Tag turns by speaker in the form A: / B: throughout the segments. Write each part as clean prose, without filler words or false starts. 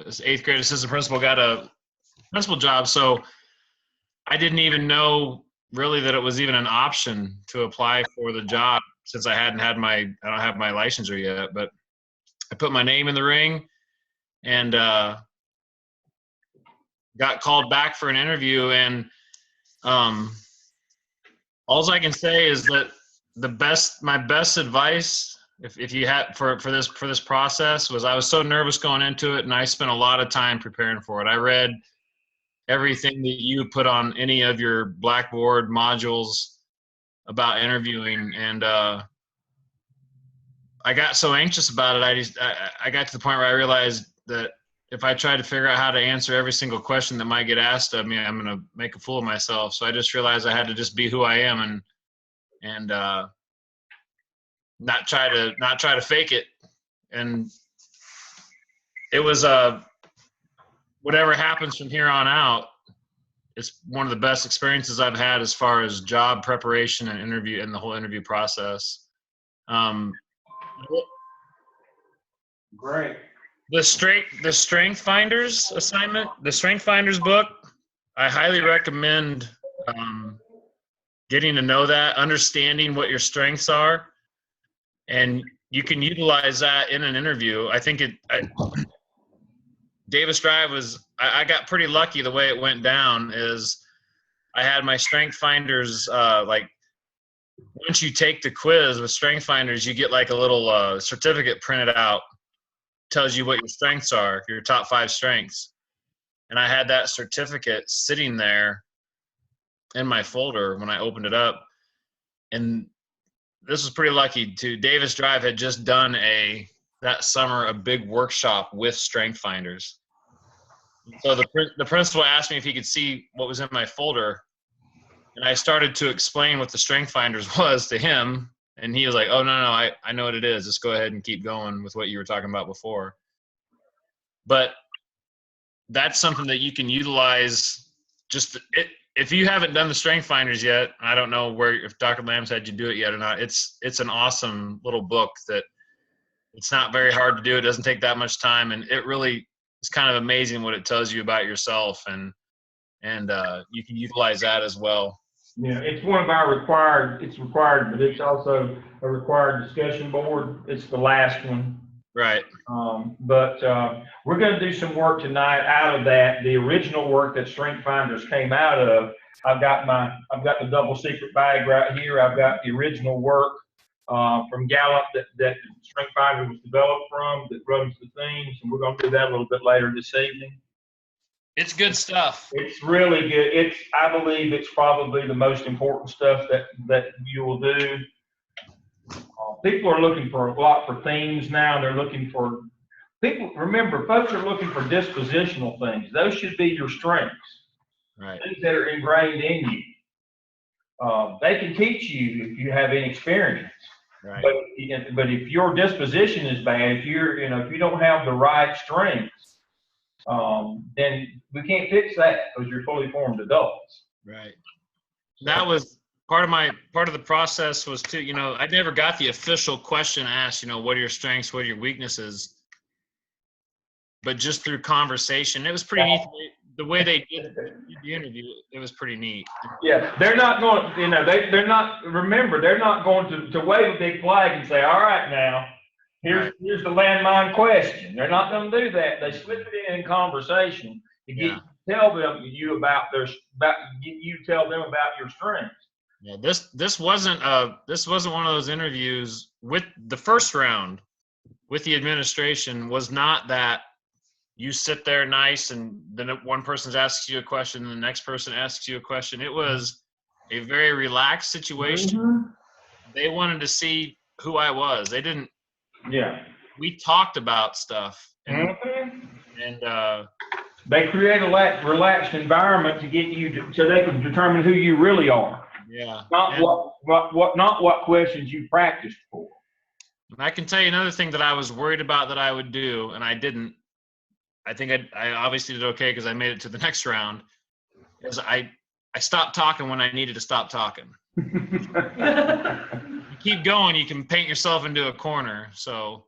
A: this 8th grade assistant principal, got a principal job. So I didn't even know really that it was even an option to apply for the job since I don't have my licensure yet. But I put my name in the ring and got called back for an interview. And all I can say is that my best advice, if you had for this process, was I was so nervous going into it, and I spent a lot of time preparing for it. I read everything that you put on any of your Blackboard modules about interviewing, and I got so anxious about it. I got to the point where I realized that if I tried to figure out how to answer every single question that might get asked of me, I'm going to make a fool of myself. So I just realized I had to just be who I am and not try to fake it. And it was whatever happens from here on out, it's one of the best experiences I've had as far as job preparation and interview and the whole interview process.
B: Great.
A: The Strength Finders assignment, the Strength Finders book, I highly recommend getting to know that, understanding what your strengths are, and you can utilize that in an interview. I think Davis Drive I got pretty lucky. The way it went down is I had my Strength Finders, like once you take the quiz with Strength Finders, you get like a little certificate printed out, tells you what your strengths are, your top 5 strengths. And I had that certificate sitting there in my folder when I opened it up. And this was pretty lucky too. Davis Drive had just done that summer a big workshop with Strength Finders. So the principal asked me if he could see what was in my folder, and I started to explain what the Strength Finders was to him, and he was like, "Oh no, I know what it is. Just go ahead and keep going with what you were talking about before." But that's something that you can utilize. If you haven't done the Strength Finders yet, I don't know if Dr. Lamb's had you do it yet or not. It's an awesome little book that it's not very hard to do. It doesn't take that much time, and it really is kind of amazing what it tells you about yourself, and you can utilize that as well.
B: Yeah, it's one of our required, but it's also a required discussion board. It's the last one.
A: Right.
B: But we're going to do some work tonight out of that. The original work that Strength Finders came out of, I've got the double secret bag right here. I've got the original work from Gallup that Strength Finder was developed from, that runs the themes, and we're going to do that a little bit later this evening.
A: It's good stuff.
B: It's really good. I believe it's probably the most important stuff that you will do. People are looking for a lot for themes now. They're looking for remember, folks are looking for dispositional things. Those should be your strengths.
A: Right.
B: Things that are ingrained in you. They can teach you if you have inexperience.
A: Right.
B: But if your disposition is bad, if you don't have the right strengths, then we can't fix that because you're fully formed adults.
A: Right. That was part of the process was to, I never got the official question asked, what are your strengths, what are your weaknesses? But just through conversation, it was pretty neat. The way they did the interview, it was pretty neat.
B: Yeah, they're not going, they're not going to wave a big flag and say, all right, now, here's the landmine question. They're not going to do that. They slip it in conversation to tell them tell them about your strengths.
A: Yeah, this wasn't one of those interviews. With the first round with the administration was not that you sit there nice and then one person asks you a question and the next person asks you a question. It was a very relaxed situation. Mm-hmm. They wanted to see who I was. They didn't.
B: Yeah.
A: We talked about stuff, and
B: they create a relaxed environment to get you so they can determine who you really are.
A: Yeah.
B: Not what questions you practiced for.
A: And I can tell you another thing that I was worried about that I would do, and I didn't. I think I obviously did okay because I made it to the next round. Is I stopped talking when I needed to stop talking. You keep going, you can paint yourself into a corner. So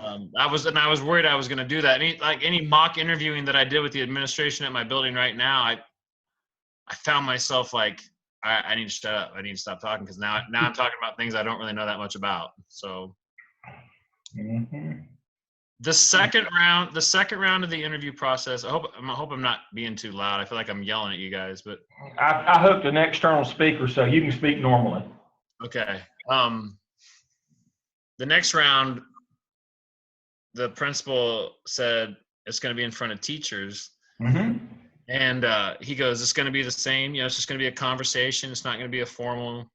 A: I was worried I was going to do that. Any mock interviewing that I did with the administration at my building right now, I found myself like, I need to shut up. I need to stop talking because now I'm talking about things I don't really know that much about. So the second round of the interview process, I hope I'm not being too loud. I feel like I'm yelling at you guys, but
B: I hooked an external speaker so you can speak normally.
A: okay. The next round, the principal said it's going to be in front of teachers. And he goes, it's going to be the same. It's just going to be a conversation. It's not going to be a formal.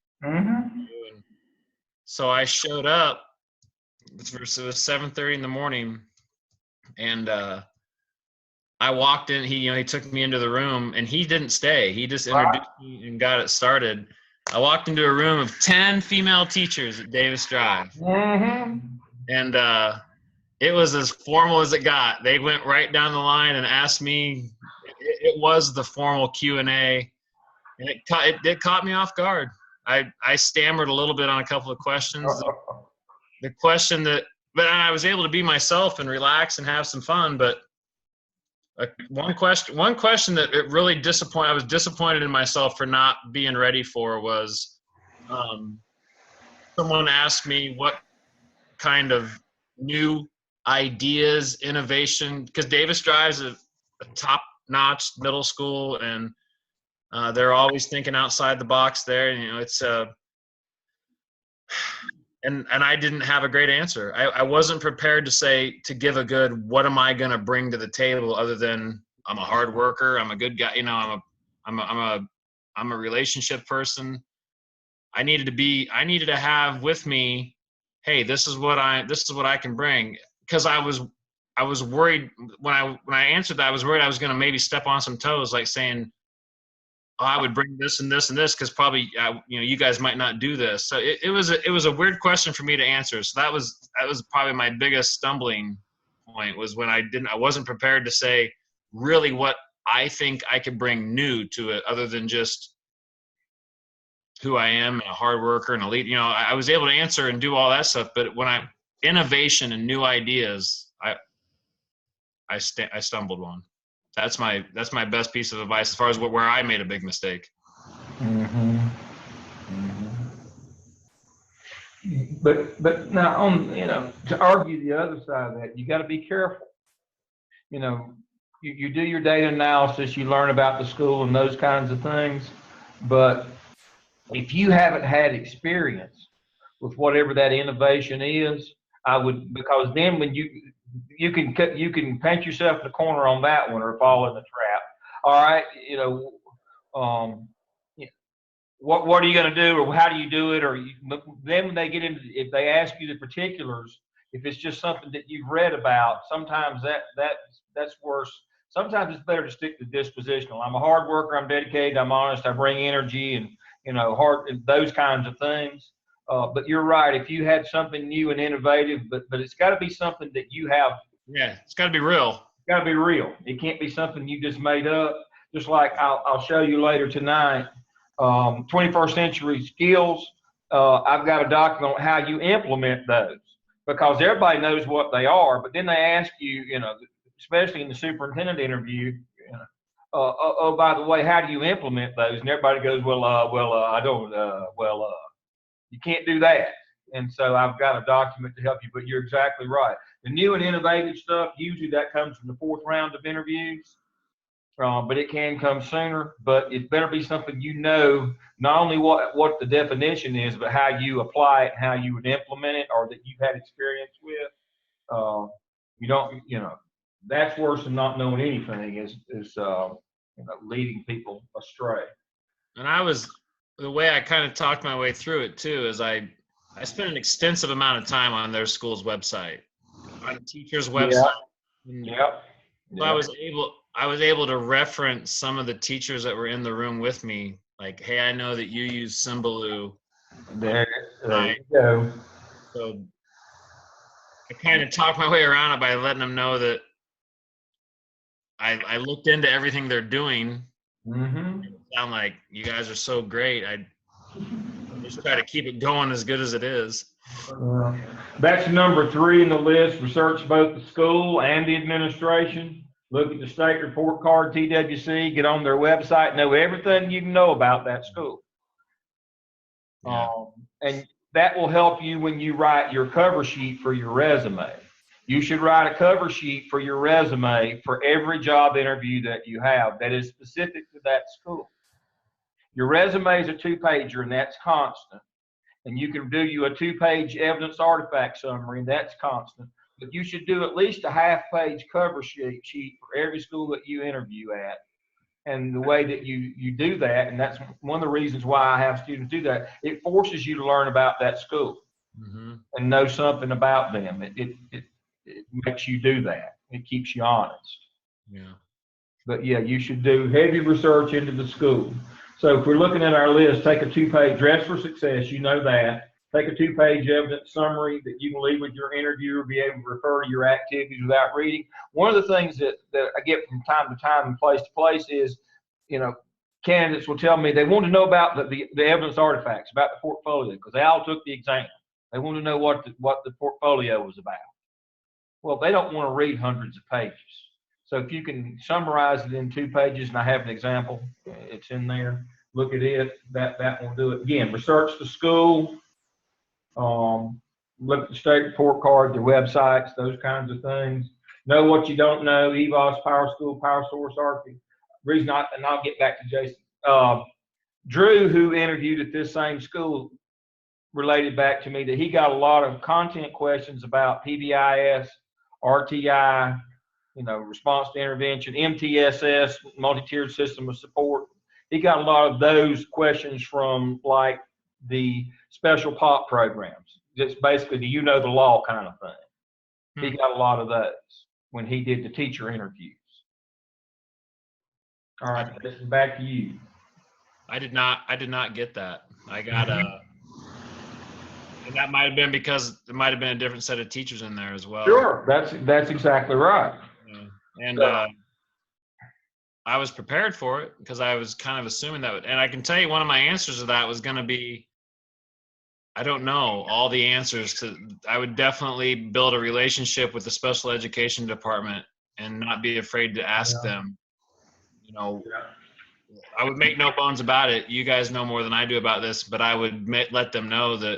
A: So I showed up. It was 7:30 in the morning, and I walked in. He took me into the room, and he didn't stay. He just introduced me and got it started. I walked into a room of 10 female teachers at Davis Drive, and it was as formal as it got. They went right down the line and asked me. It was the formal Q&A, and it caught me off guard. I stammered a little bit on a couple of questions. The question but I was able to be myself and relax and have some fun. But one question that it really disappointed. I was disappointed in myself for not being ready for was someone asked me what kind of new ideas, innovation, because Davis Drive's a top-notch middle school, and they're always thinking outside the box there. It's and I didn't have a great answer. I wasn't prepared to give a good, what am I going to bring to the table other than I'm a hard worker, I'm a good guy, I'm a relationship person. I needed to have with me, hey, this is what I can bring, because I was worried when I answered that. I was worried I was going to maybe step on some toes, like saying, oh, I would bring this and this and this because probably you guys might not do this. So it was a weird question for me to answer. So that was probably my biggest stumbling point, was when I wasn't prepared to say really what I think I could bring new to it, other than just who I am, a hard worker and a lead. I was able to answer and do all that stuff, but when innovation and new ideas, I stumbled on. That's my best piece of advice as far as where I made a big mistake.
B: But now to argue the other side of that, you got to be careful. You do your data analysis, you learn about the school and those kinds of things, but if you haven't had experience with whatever that innovation is, because then when you can paint yourself in the corner on that one or fall in the trap. All right, what are you going to do, or how do you do it? Then when they get into, if they ask you the particulars, if it's just something that you've read about, sometimes that's worse. Sometimes it's better to stick to dispositional. I'm a hard worker. I'm dedicated. I'm honest. I bring energy and those kinds of things. But you're right. If you had something new and innovative, but it's got to be something that you have.
A: Yeah, it's got to be real.
B: It's got to be real. It can't be something you just made up. Just like I'll show you later tonight. 21st century skills. I've got a document on how you implement those, because everybody knows what they are, but then they ask you, especially in the superintendent interview, oh, by the way, how do you implement those? And everybody goes, I don't, you can't do that. And so I've got a document to help you, but you're exactly right. The new and innovative stuff, usually that comes from the fourth round of interviews. But it can come sooner. But it better be something not only what the definition is, but how you apply it, how you would implement it, or that you've had experience with. That's worse than not knowing anything. Is leading people astray.
A: And the way I kind of talked my way through it too is I spent an extensive amount of time on their school's website, on the teacher's website.
B: Yep.
A: So I was able to reference some of the teachers that were in the room with me, like, hey, I know that you use Symbaloo.
B: There you go.
A: So I kind of talked my way around it by letting them know that I looked into everything they're doing. It sound like you guys are so great. Just try to keep it going as good as it is.
B: That's number 3 in the list. Research both the school and the administration. Look at the state report card, TWC, get on their website, know everything you can know about that school.
A: Yeah.
B: And that will help you when you write your cover sheet for your resume. You should write a cover sheet for your resume for every job interview that you have that is specific to that school. Your resume is a 2-pager, and that's constant. And you can do you a 2-page evidence artifact summary, and that's constant. But you should do at least a half-page cover sheet for every school that you interview at. And the way that you do that, and that's one of the reasons why I have students do that, it forces you to learn about that school and know something about them. It makes you do that. It keeps you honest.
A: Yeah.
B: But yeah, you should do heavy research into the school. So if we're looking at our list, take a 2-page dress for success, you know that. Take a 2-page evidence summary that you can leave with your interviewer, be able to refer to your activities without reading. One of the things that I get from time to time and place to place is, candidates will tell me they want to know about the evidence artifacts, about the portfolio, because they all took the exam. They want to know what the portfolio was about. Well, they don't want to read hundreds of pages. So if you can summarize it in 2 pages, and I have an example, it's in there, look at it, that will do it. Again, research the school, look at the state report card, their websites, those kinds of things. Know what you don't know, EVOS, Power School, Power Source, ARCI. And I'll get back to Jason. Drew, who interviewed at this same school, related back to me that he got a lot of content questions about PBIS, RTI, response to intervention, MTSS, multi-tiered system of support. He got a lot of those questions from like the special POP programs. It's basically, do you know the law kind of thing. He got a lot of those when he did the teacher interviews. All right, back to you.
A: I did not get that. I got and that might have been because there might have been a different set of teachers in there as well.
B: Sure, that's exactly right.
A: Yeah. And I was prepared for it because I was kind of assuming that. And I can tell you one of my answers to that was going to be, I don't know all the answers. I would definitely build a relationship with the special education department and not be afraid to ask them. I would make no bones about it. You guys know more than I do about this, but I would let them know that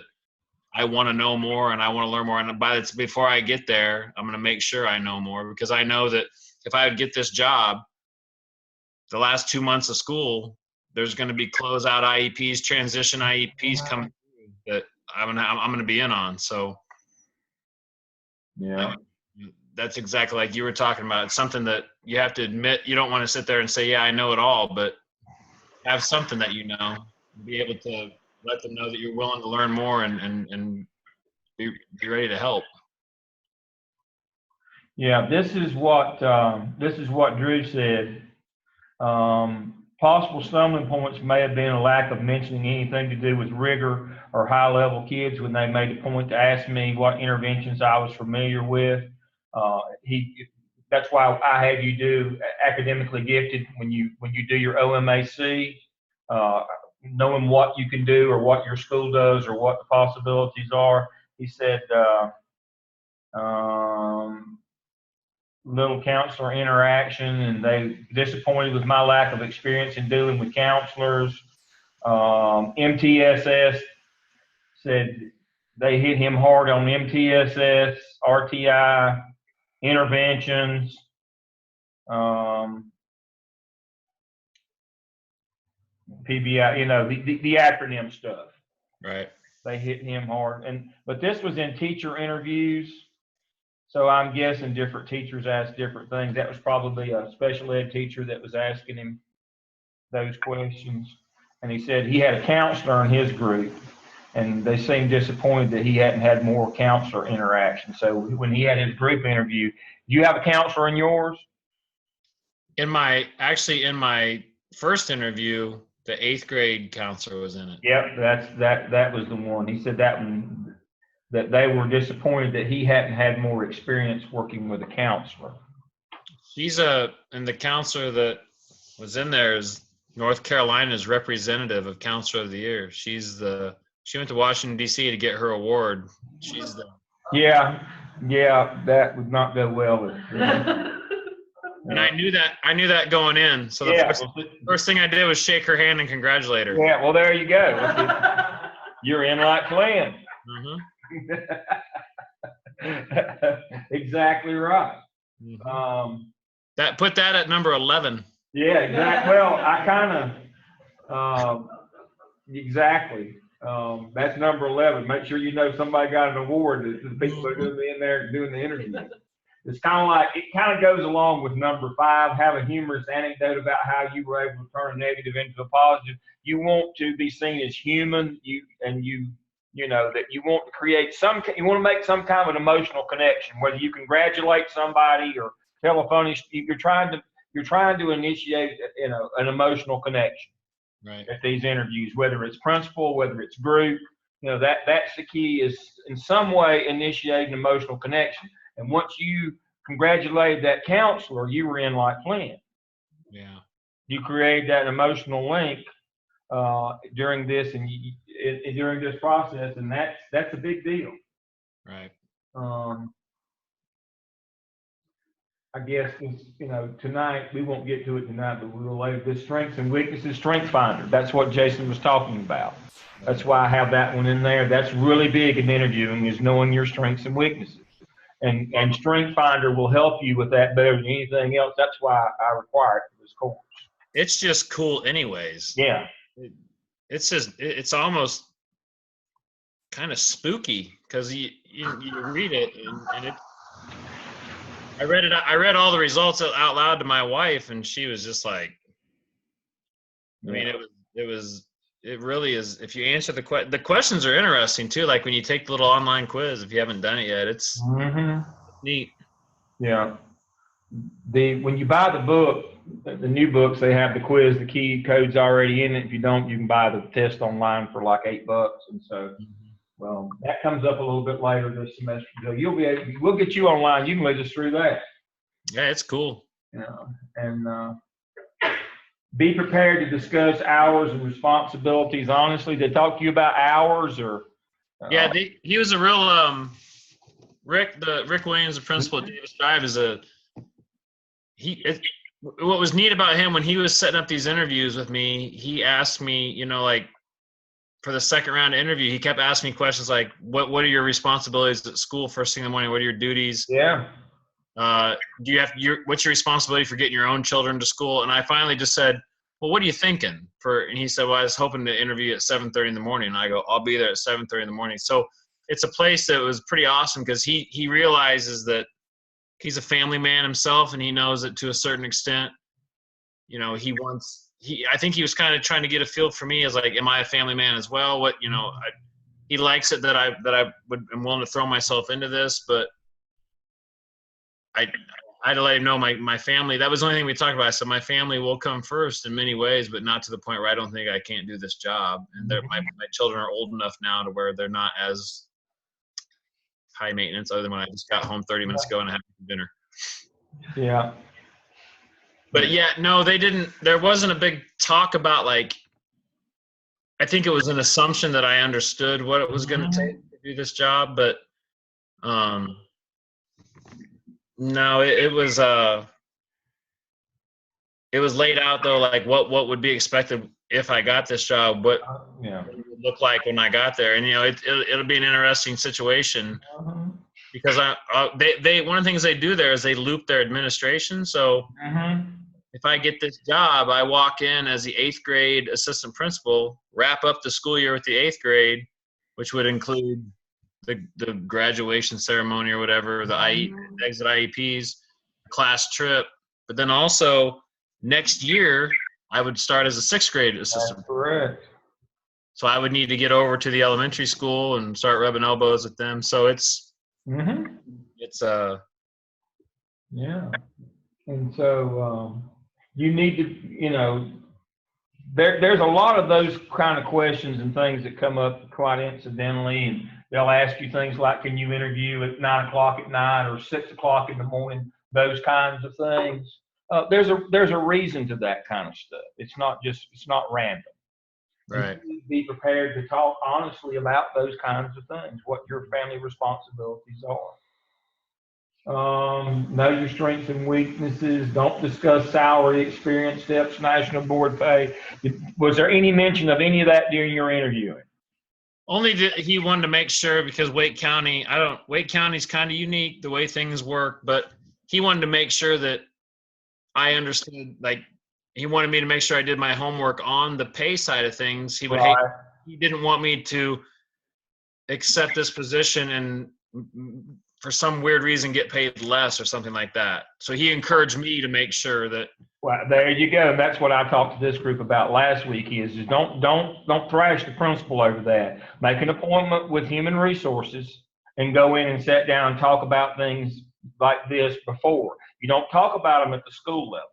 A: I want to know more and I want to learn more. And before I get there, I'm going to make sure I know more, because I know that if I would get this job, the last 2 months of school, there's going to be closeout IEPs, transition IEPs coming through that I'm going to be in on. So
B: yeah,
A: that's exactly like you were talking about. It's something that you have to admit. You don't want to sit there and say, yeah, I know it all, but have something that be able to let them know that you're willing to learn more and be ready to help.
B: Yeah, this is what Drew said. Possible stumbling points may have been a lack of mentioning anything to do with rigor or high-level kids when they made a point to ask me what interventions I was familiar with. That's why I have you do academically gifted when you do your OMAC, knowing what you can do or what your school does or what the possibilities are. He said, little counselor interaction, and they disappointed with my lack of experience in dealing with counselors. MTSS said they hit him hard on MTSS, RTI, interventions. PBI, the acronym stuff.
A: Right.
B: They hit him hard. But this was in teacher interviews. So I'm guessing different teachers asked different things. That was probably a special ed teacher that was asking him those questions. And he said he had a counselor in his group, and they seemed disappointed that he hadn't had more counselor interaction. So when he had his group interview, do you have a counselor in yours?
A: In my first interview, the 8th grade counselor was in it.
B: Yep, that was the one. He said that they were disappointed that he hadn't had more experience working with a counselor.
A: And the counselor that was in there is North Carolina's representative of Counselor of the Year. She's the She went to Washington D.C. to get her award. She's the.
B: Yeah, that would not go well with.
A: And I knew that going in. So the first thing I did was shake her hand and congratulate her.
B: Yeah, well, there you go. You're in like playing. Exactly right.
A: That put that at number 11.
B: Yeah, exactly. Well, I kind of exactly. That's number 11. Make sure you know somebody got an award. The people are going to be in there doing the interview. It's kind of like, it kind of goes along with number 5. Have a humorous anecdote about how you were able to turn a negative into a positive. You want to be seen as human. You know that you want to create you want to make some kind of an emotional connection. Whether you congratulate somebody or tell a funny, you're trying to initiate, an emotional connection.
A: Right.
B: At these interviews, whether it's principal, whether it's group, that's the key, is in some way initiate an emotional connection. And once you congratulated that counselor, you were in like playing.
A: Yeah.
B: You created that emotional link during this during this process, and that's a big deal.
A: Right.
B: I guess tonight, we won't get to it tonight, but we will later. This strengths and weaknesses strength finder. That's what Jason was talking about. That's why I have that one in there. That's really big in interviewing, is knowing your strengths and weaknesses. And strength finder will help you with that better than anything else. That's why I require it for this course. It's
A: just cool anyways.
B: Yeah.
A: It's almost kind of spooky because you read it and it. I read all the results out loud to my wife, and she was just like, I mean, it really is. If you answer the questions are interesting too. Like when you take the little online quiz, if you haven't done it yet, it's neat. Yeah. When you buy the book, the new books, they have the quiz, the key codes already in it. If you don't, you can buy the test online for like $8. And so, well, that comes up a little bit later this semester. So we'll get you online. You can lead us through that. Yeah, it's cool. And be prepared to discuss hours and responsibilities. Honestly, they talk to you about hours or? Yeah, he was a real Rick Williams, the principal at Davis Drive, what was neat about him when he was setting up these interviews with me, he asked me, like for the second round interview, he kept asking me questions like, what are your responsibilities at school first thing in the morning? What are your duties? Yeah. What's your responsibility for getting your own children to school? And I finally just said, well, what are you thinking? And he said, well, I was hoping to interview at 7:30 in the morning. And I go, I'll be there at 7:30 in the morning. So it's a place that was pretty awesome because he realizes that he's a family man himself, and he knows that to a certain extent, I think he was kind of trying to get a feel for me as like, am I a family man as well? He likes it that I'm willing to throw myself into this, but I had to let him know my family. That was the only thing we talked about. I said, my family will come first in many ways, but not to the point where I don't think I can't do this job. And my children are old enough now to where they're not as high maintenance, other than when I just got home 30 minutes ago and I had dinner. Yeah. But yeah, no, they didn't. There wasn't a big talk about I think it was an assumption that I understood what it was going to take to do this job, but no, it was laid out though, like what would be expected if I got this job, what it would look like when I got there, and it'll be an interesting situation because they one of the things they do there is they loop their administration. So if I get this job, I walk in as the 8th grade assistant principal, wrap up the school year with the 8th grade, which would include the graduation ceremony or whatever, the exit IEPs, class trip. But then also next year, I would start as a 6th grade assistant. That's correct. So I would need to get over to the elementary school and start rubbing elbows with them. So it's yeah. And so you need to, there's a lot of those kind of questions and things that come up quite incidentally, and they'll ask you things like, can you interview at 9 o'clock at night or 6 o'clock in the morning, those kinds of things. There's a reason to that kind of stuff. It's not random. Right.
B: And be prepared to talk honestly about those kinds of things, what your family responsibilities are. Know your strengths and weaknesses. Don't discuss salary, experience, steps, national board pay. Was there any mention of any of that during your interviewing?
A: Only he wanted to make sure, because Wake County's kind of unique the way things work, but he wanted to make sure that I understood, like, he wanted me to make sure I did my homework on the pay side of things. He didn't want me to accept this position and for some weird reason get paid less or something like that. So he encouraged me to make sure that.
B: Well, there you go. That's what I talked to this group about last week. Is don't thrash the principal over that. Make an appointment with human resources and go in and sit down and talk about things like this before. You don't talk about them at the school level.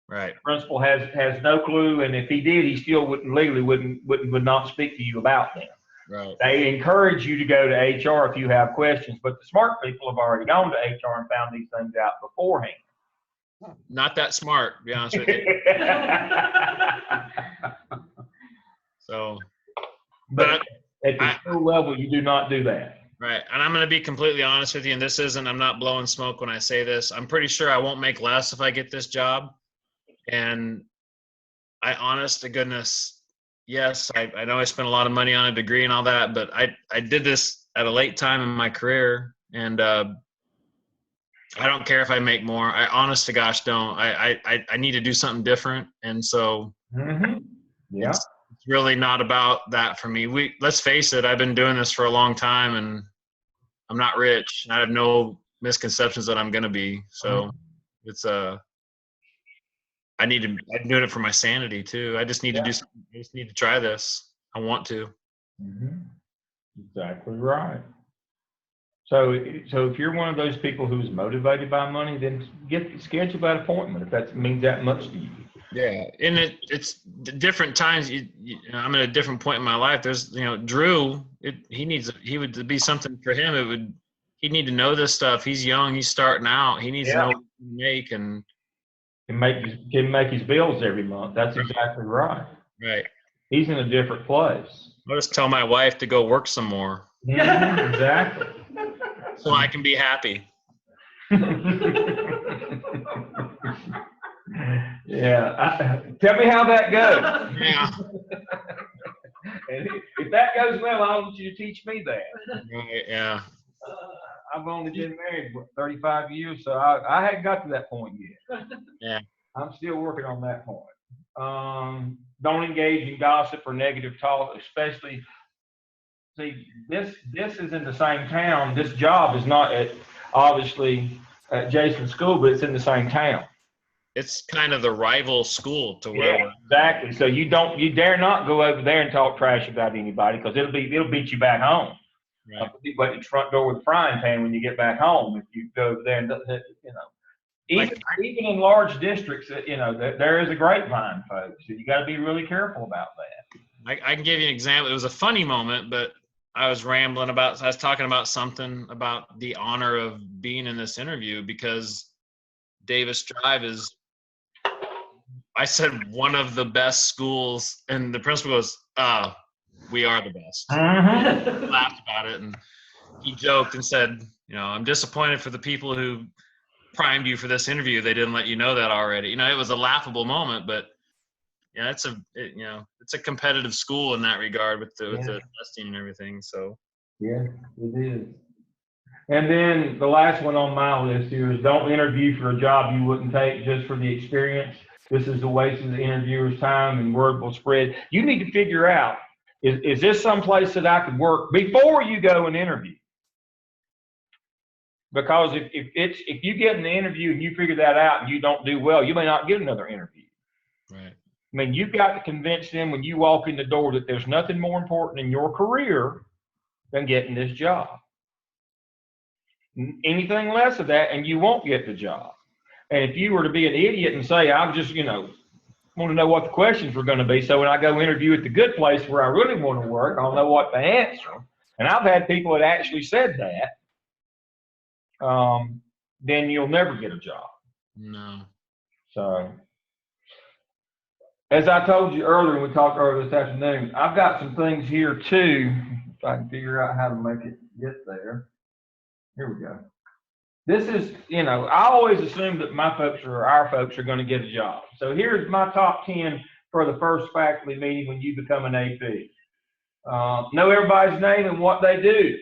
A: Right.
B: The principal has no clue, and if he did, he still would not speak to you about them.
A: Right.
B: They encourage you to go to HR if you have questions, but the smart people have already gone to HR and found these things out beforehand.
A: Not that smart, to be honest with you. So,
B: but at the school level, you do not do that.
A: Right. And I'm going to be completely honest with you, and I'm not blowing smoke when I say this. I'm pretty sure I won't make less if I get this job. And honest to goodness, yes, I know I spent a lot of money on a degree and all that, but I did this at a late time in my career, and I don't care if I make more. I honest to gosh don't. I need to do something different, and so
B: yeah,
A: it's really not about that for me. Let's face it, I've been doing this for a long time, and I'm not rich. I have no misconceptions that I'm going to be. So it's I'm doing it for my sanity too. I just need to do something. I just need to try this. I want to.
B: Exactly right. So if you're one of those people who's motivated by money, then schedule that appointment if that means that much to you.
A: Yeah, and it's different times. I'm at a different point in my life. There's, Drew. He would be something for him. He'd need to know this stuff. He's young. He's starting out. He needs to know what to make and
B: can make his bills every month. That's exactly right.
A: Right.
B: He's in a different place.
A: I'll just tell my wife to go work some more.
B: Exactly.
A: So I can be happy.
B: Yeah. Tell me how that goes.
A: Yeah.
B: And if that goes well, I want you to teach me that.
A: Right, yeah.
B: I've only been married for 35 years, so I hadn't got to that point yet.
A: Yeah.
B: I'm still working on that point. Don't engage in gossip or negative talk, especially. See, this is in the same town. This job is not obviously at Jason's school, but it's in the same town.
A: It's kind of the rival school to where we're
B: exactly. So you dare not go over there and talk trash about anybody, because it'll beat you back home.
A: Right.
B: People at the front door with a frying pan when you get back home. If you go over there and even in large districts, there is a grapevine, folks. So you got to be really careful about that.
A: I can give you an example. It was a funny moment, but I was talking about something about the honor of being in this interview, because Davis Drive is, I said, one of the best schools, and the principal goes, we are the best. Laughed about it, and he joked and said, I'm disappointed for the people who primed you for this interview. They didn't let you know that already. It was a laughable moment, but it's a competitive school in that regard with the testing and everything. So
B: yeah, it is. And then the last one on my list here is don't interview for a job you wouldn't take just for the experience. This is a waste of the interviewer's time, and word will spread. You need to figure out, is this someplace that I could work before you go and interview? Because if you get in the interview and you figure that out and you don't do well, you may not get another interview.
A: Right.
B: I mean, you've got to convince them when you walk in the door that there's nothing more important in your career than getting this job. Anything less of that, and you won't get the job. And if you were to be an idiot and say, I'm just, want to know what the questions were going to be, so when I go interview at the good place where I really want to work, I'll know what to answer. And I've had people that actually said that. Then you'll never get a job.
A: No.
B: So As I told you earlier, when we talked earlier this afternoon, I've got some things here too, if I can figure out how to make it get there. Here we go. This is, I always assume that my folks or our folks are going to get a job. So here's my top 10 for the first faculty meeting when you become an AP. Know everybody's name and what they do.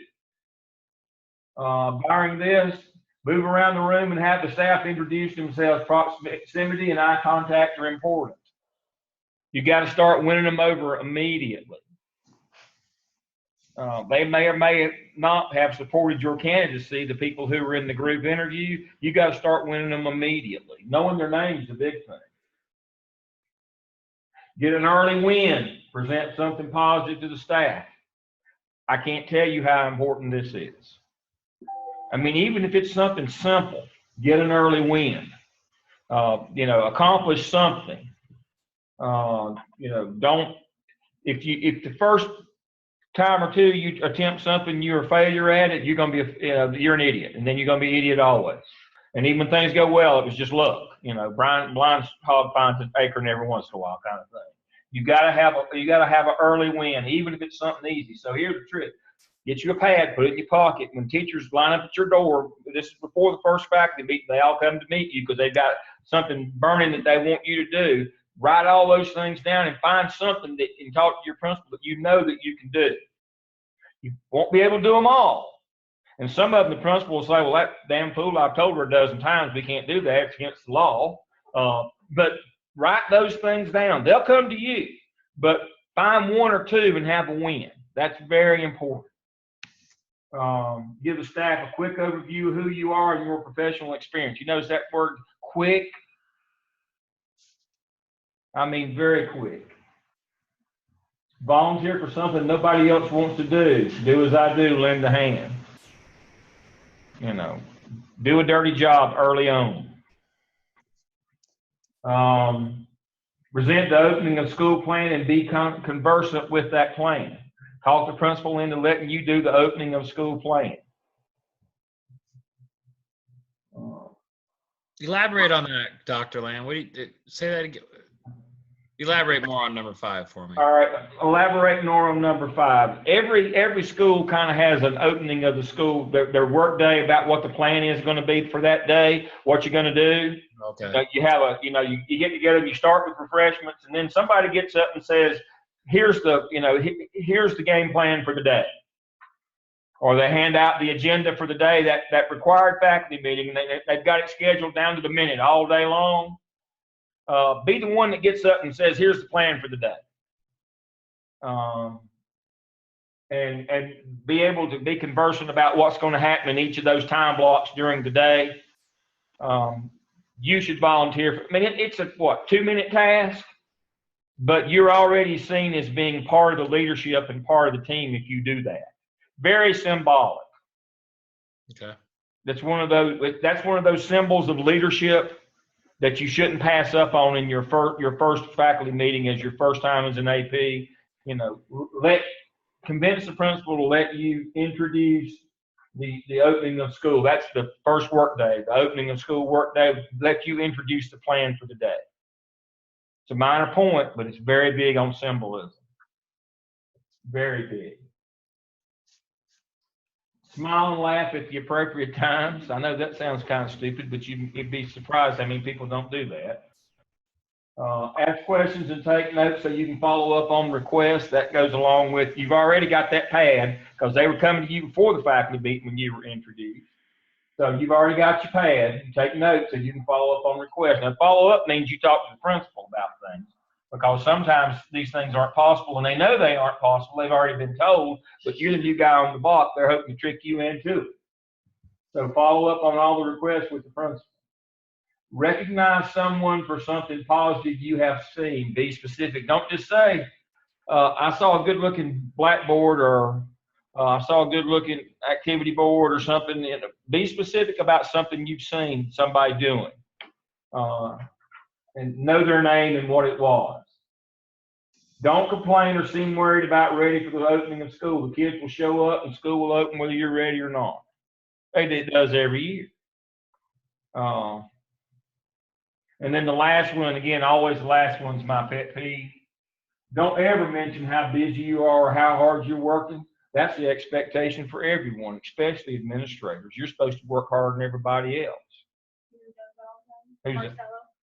B: Barring this, move around the room and have the staff introduce themselves. Proximity and eye contact are important. You got to start winning them over immediately. They may or may not have supported your candidacy, the people who were in the group interview. You got to start winning them immediately. Knowing their names is a big thing. Get an early win. Present something positive to the staff. I can't tell you how important this is. I mean, even if it's something simple, get an early win. Accomplish something. Don't, if the first time or two you attempt something, you're a failure at it, you're going to be, you're an idiot. And then you're going to be an idiot always. And even when things go well, it was just luck. Blind hog finds an acorn every once in a while kind of thing. You got to have an early win, even if it's something easy. So here's the trick. Get you a pad, put it in your pocket. When teachers line up at your door, this is before the first faculty meeting, they all come to meet you because they've got something burning that they want you to do. Write all those things down and find something that and talk to your principal that you know that you can do. You won't be able to do them all. And some of them, the principal will say, well, that damn fool, I've told her a dozen times we can't do that. It's against the law. But write those things down. They'll come to you. But find one or two and have a win. That's very important. Give the staff a quick overview of who you are and your professional experience. You notice that word quick? I mean very quick. Volunteer for something nobody else wants to do. Do as I do, lend a hand. Do a dirty job early on. Present the opening of school plan and be conversant with that plan. Talk the principal into letting you do the opening of school plan.
A: Elaborate on that, Dr. Lamb. Say that again. Elaborate more on number 5 for me.
B: All right, elaborate more on number 5. Every school kind of has an opening of the school, their work day about what the plan is going to be for that day, what you're going to do.
A: Okay.
B: You have you get together and you start with refreshments, and then somebody gets up and says, here's the game plan for the day. Or they hand out the agenda for the day, that required faculty meeting, and they've got it scheduled down to the minute all day long. Be the one that gets up and says, here's the plan for the day. And be able to be conversant about what's going to happen in each of those time blocks during the day. You should volunteer. It's a 2-minute task, but you're already seen as being part of the leadership and part of the team if you do that. Very symbolic.
A: Okay.
B: That's one of those symbols of leadership that you shouldn't pass up on in your first faculty meeting as your first time as an AP. Convince the principal to let you introduce the opening of school. That's the first work day. The opening of school work day, let you introduce the plan for the day. It's a minor point, but it's very big on symbolism. Very big. Smile and laugh at the appropriate times. I know that sounds kind of stupid, but you'd be surprised how many people don't do that. Ask questions and take notes so you can follow up on requests. That goes along with, you've already got that pad because they were coming to you before the faculty meeting when you were introduced. So you've already got your pad. You take notes so you can follow up on requests. Now, follow up means you talk to the principal about things, because sometimes these things aren't possible and they know they aren't possible. They've already been told, but you're the new guy on the block. They're hoping to trick you into it. So follow up on all the requests with the principal. Recognize someone for something positive you have seen. Be specific. Don't just say, I saw a good-looking blackboard, or I saw a good-looking activity board or something. Be specific about something you've seen somebody doing. And know their name and what it was. Don't complain or seem worried about ready for the opening of school. The kids will show up and school will open whether you're ready or not. It does every year. And then the last one, again, always the last one's my pet peeve. Don't ever mention how busy you are or how hard you're working. That's the expectation for everyone, especially administrators. You're supposed to work harder than everybody else. Who's it?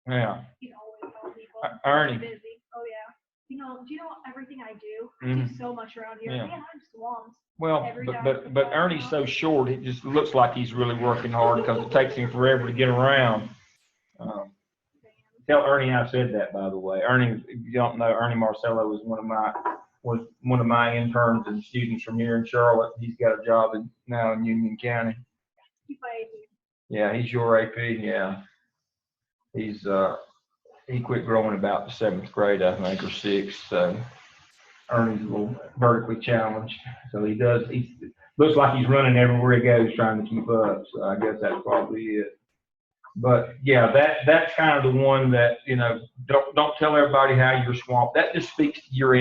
B: Yeah.
C: He's always telling people
B: Ernie.
C: busy. Oh yeah. Do you know everything I do? I do so much around here.
B: Yeah.
C: Man, I'm swamped.
B: Well, but Ernie's so short, it just looks like he's really working hard because it takes him forever to get around. Tell Ernie I said that, by the way. Ernie, if you don't know, Ernie Marcello was one of my interns and students from here in Charlotte. He's got a job now in Union County.
C: He's my AP.
B: Yeah, he's your AP. Yeah, he quit growing about the 7th grade, I think, or 6th. So Ernie's a little vertically challenged. So he looks like he's running everywhere he goes trying to keep up. So I guess that's probably it. But yeah, that's kind of the one that, don't tell everybody how you're swamped. That just speaks to your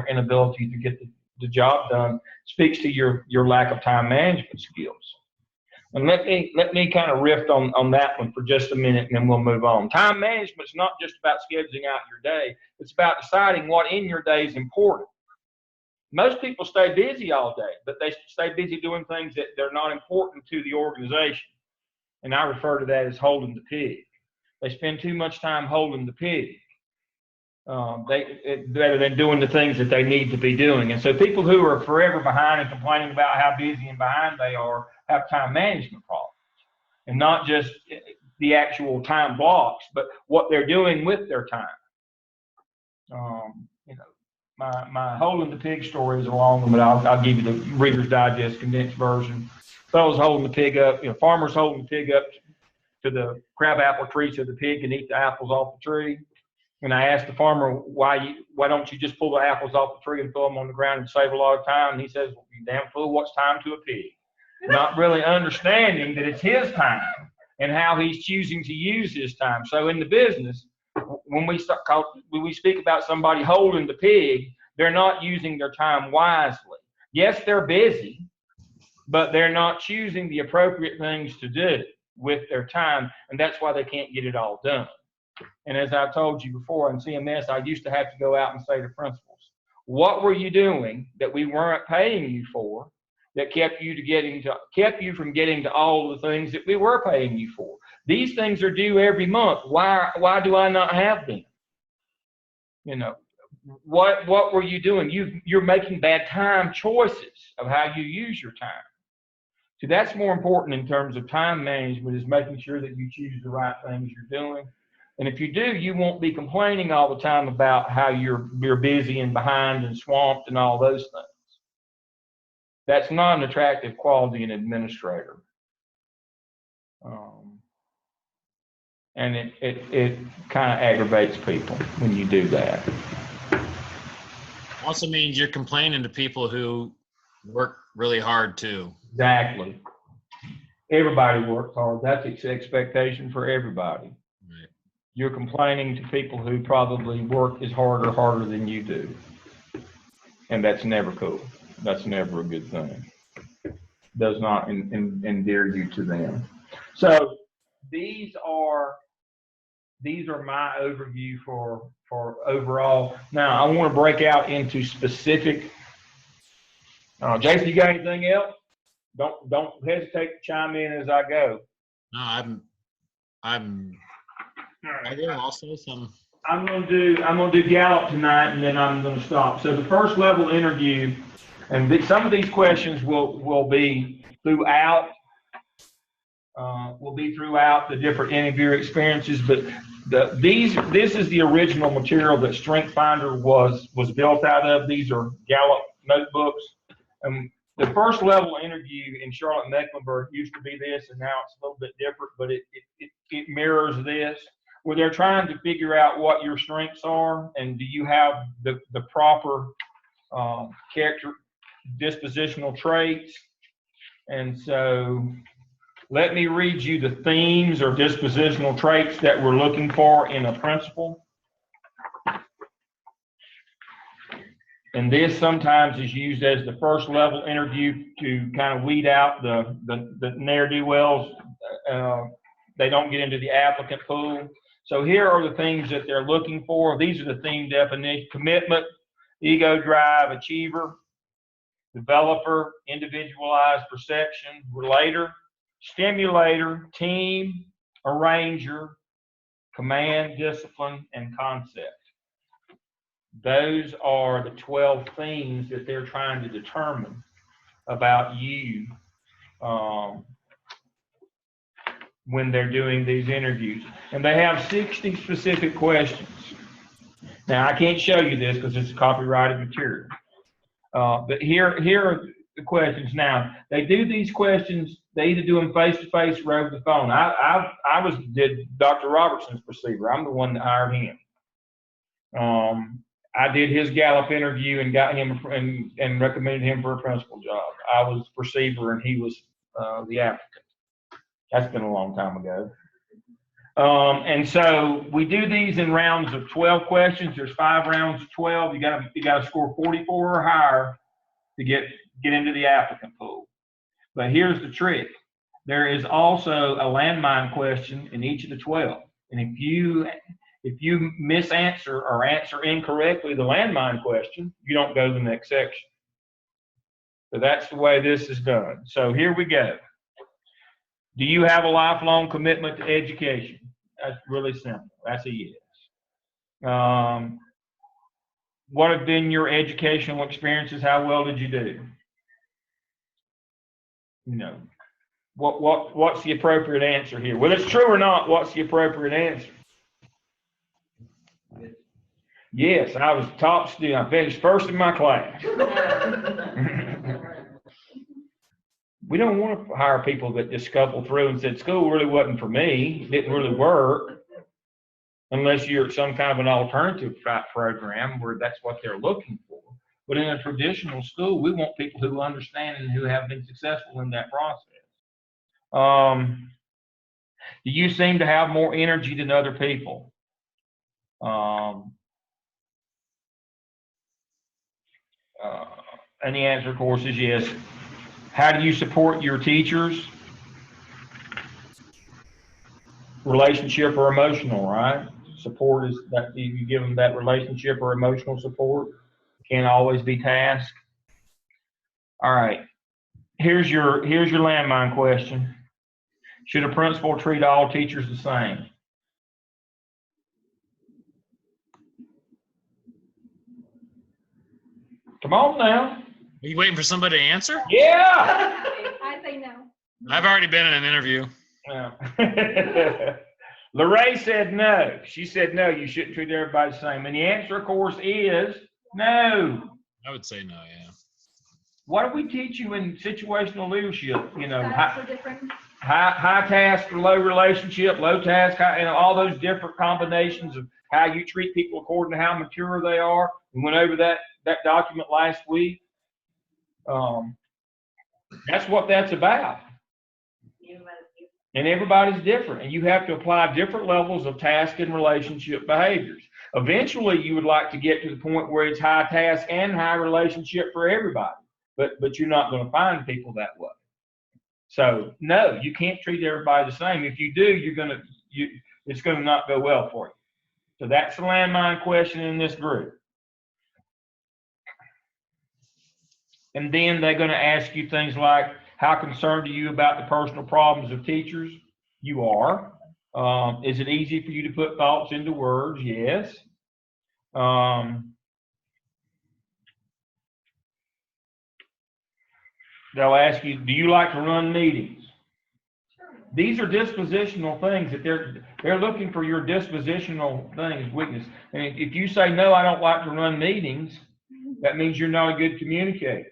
B: inability to get the job done, speaks to your lack of time management skills. And let me kind of riff on that one for just a minute, and then we'll move on. Time management is not just about scheduling out your day. It's about deciding what in your day is important. Most people stay busy all day, but they stay busy doing things that they're not important to the organization. And I refer to that as holding the pig. They spend too much time holding the pig rather than doing the things that they need to be doing. And so people who are forever behind and complaining about how busy and behind they are have time management problems. And not just the actual time blocks, but what they're doing with their time. My holding the pig story is a long one, but I'll give you the Reader's Digest condensed version. Fellows holding the pig up, farmers holding the pig up to the crabapple tree so the pig can eat the apples off the tree. And I asked the farmer, why don't you just pull the apples off the tree and throw them on the ground and save a lot of time? And he says, well, you damn fool, what's time to a pig? Not really understanding that it's his time and how he's choosing to use his time. So in the business, when we speak about somebody holding the pig, they're not using their time wisely. Yes, they're busy, but they're not choosing the appropriate things to do with their time, and that's why they can't get it all done. And as I told you before in CMS, I used to have to go out and say to principals, what were you doing that we weren't paying you for that kept you from getting to all the things that we were paying you for? These things are due every month. Why do I not have them? What were you doing? You're making bad time choices of how you use your time. So that's more important in terms of time management, is making sure that you choose the right things you're doing. And if you do, you won't be complaining all the time about how you're busy and behind and swamped and all those things. That's not an attractive quality in an administrator. And it kind of aggravates people when you do that.
A: Also means you're complaining to people who work really hard too.
B: Exactly. Everybody works hard. That's the expectation for everybody.
A: Right. You're
B: complaining to people who probably work as hard or harder than you do. And that's never cool. That's never a good thing. Does not endear you to them. So these are my overview for overall. Now I want to break out into specific. Jason, you got anything else? Don't hesitate to chime in as I go.
A: No, I will. I'll say something.
B: I'm gonna do Gallup tonight, and then I'm gonna stop. So the first level interview, and some of these questions will be throughout the different interview experiences. But this is the original material that StrengthsFinder was built out of. These are Gallup notebooks. The first level interview in Charlotte-Mecklenburg used to be this, and now it's a little bit different, but it mirrors this, where they're trying to figure out what your strengths are, and do you have the proper character dispositional traits. And so let me read you the themes or dispositional traits that we're looking for in a principal. And this sometimes is used as the first level interview to kind of weed out the ne'er-do-wells. They don't get into the applicant pool. So here are the things that they're looking for. These are the theme definitions: commitment, ego drive, achiever, developer, individualized perception, relator, stimulator, team, arranger, command, discipline, and concept. Those are the 12 things that they're trying to determine about you when they're doing these interviews. And they have 60 specific questions. Now, I can't show you this because it's copyrighted material. But here are the questions. Now, they do these questions, they either do them face-to-face or over the phone. I did Dr. Robertson's perceiver. I'm the one that hired him. I did his Gallup interview and got him and recommended him for a principal job. I was perceiver and he was the applicant. That's been a long time ago. And so we do these in rounds of 12 questions. There's 5 rounds of 12. You got to score 44 or higher to get into the applicant pool. But here's the trick. There is also a landmine question in each of the 12. And if you misanswer or answer incorrectly the landmine question, you don't go to the next section. So that's the way this is done. So here we go. Do you have a lifelong commitment to education? That's really simple. That's a yes. What have been your educational experiences? How well did you do? You know, what's the appropriate answer here? Whether it's true or not, what's the appropriate answer? Yes, I was top student. I finished first in my class. We don't want to hire people that just scuffle through and said, school really wasn't for me, didn't really work, unless you're some kind of an alternative program where that's what they're looking for. But in a traditional school, we want people who understand and who have been successful in that process. Do you seem to have more energy than other people? And the answer, of course, is yes. How do you support your teachers? Relationship or emotional, right? Support is that you give them that relationship or emotional support. Can't always be task. All right. Here's your landmine question. Should a principal treat all teachers the same? Come on now.
A: Are you waiting for somebody to answer?
B: Yeah.
C: I say no.
A: I've already been in an interview.
B: Yeah. Lorraine said no. She said no, you shouldn't treat everybody the same. And the answer, of course, is no.
A: I would say no, yeah.
B: What do we teach you in situational leadership? You know,
C: High
B: task or low relationship, low task, high, all those different combinations of how you treat people according to how mature they are. We went over that document last week. That's what that's about. And everybody's different, and you have to apply different levels of task and relationship behaviors. Eventually, you would like to get to the point where it's high task and high relationship for everybody, but you're not going to find people that way. So no, you can't treat everybody the same. If you do, it's going to not go well for you. So that's the landmine question in this group. And then they're going to ask you things like, how concerned are you about the personal problems of teachers? You are. Is it easy for you to put thoughts into words? Yes. They'll ask you, do you like to run meetings? These are dispositional things that they're looking for your dispositional things, weakness. And if you say, no, I don't like to run meetings, that means you're not a good communicator.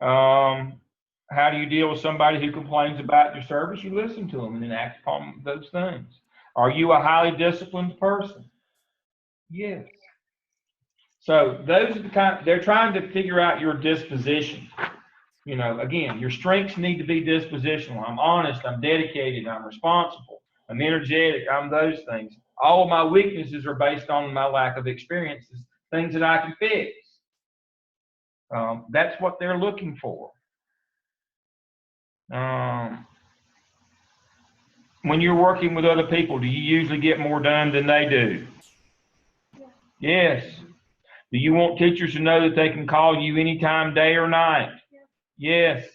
B: How do you deal with somebody who complains about your service? You listen to them and then act upon those things. Are you a highly disciplined person? Yes. So those are the kind, they're trying to figure out your disposition. You know, again, your strengths need to be dispositional. I'm honest, I'm dedicated, I'm responsible, I'm energetic, I'm those things. All of my weaknesses are based on my lack of experiences, things that I can fix. That's what they're looking for. When when you're working with other people, do you usually get more done than they do? Yes. Do you want teachers to know that they can call you anytime, day or night? Yes.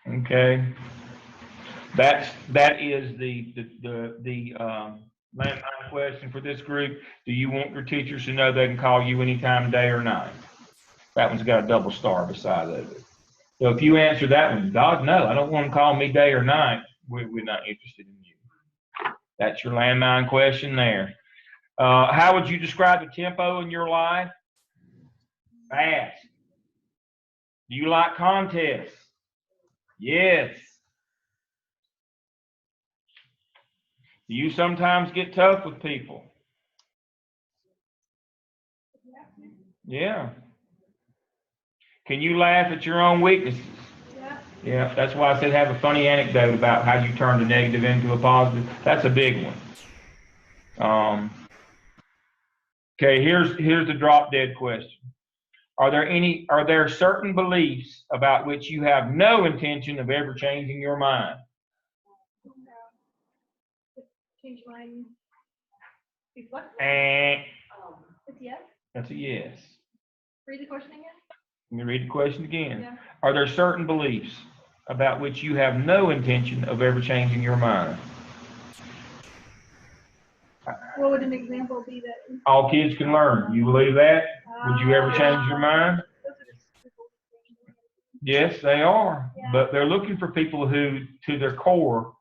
B: Okay. That is the landmine question for this group. Do you want your teachers to know they can call you anytime, day or night? That one's got a double star beside it. So if you answer that one, God, no, I don't want them to call me day or night, we're not interested in you. That's your landmine question there. How would you describe the tempo in your life? Fast. Do you like contests? Yes. Do you sometimes get tough with people? Yeah. Can you laugh at your own weaknesses? Yeah, that's why I said have a funny anecdote about how you turned a negative into a positive. That's a big one. Okay, here's the drop dead question. Are there certain beliefs about which you have no intention of ever changing your mind?
C: Change mine. It's yes.
B: That's a yes.
C: Read the question again.
B: Let me read the question again.
C: Yeah.
B: Are there certain beliefs about which you have no intention of ever changing your mind?
C: What would an example be that?
B: All kids can learn. You believe that? Would you ever change your mind? Yes, they are.
C: Yeah.
B: But they're looking for people who, to their core,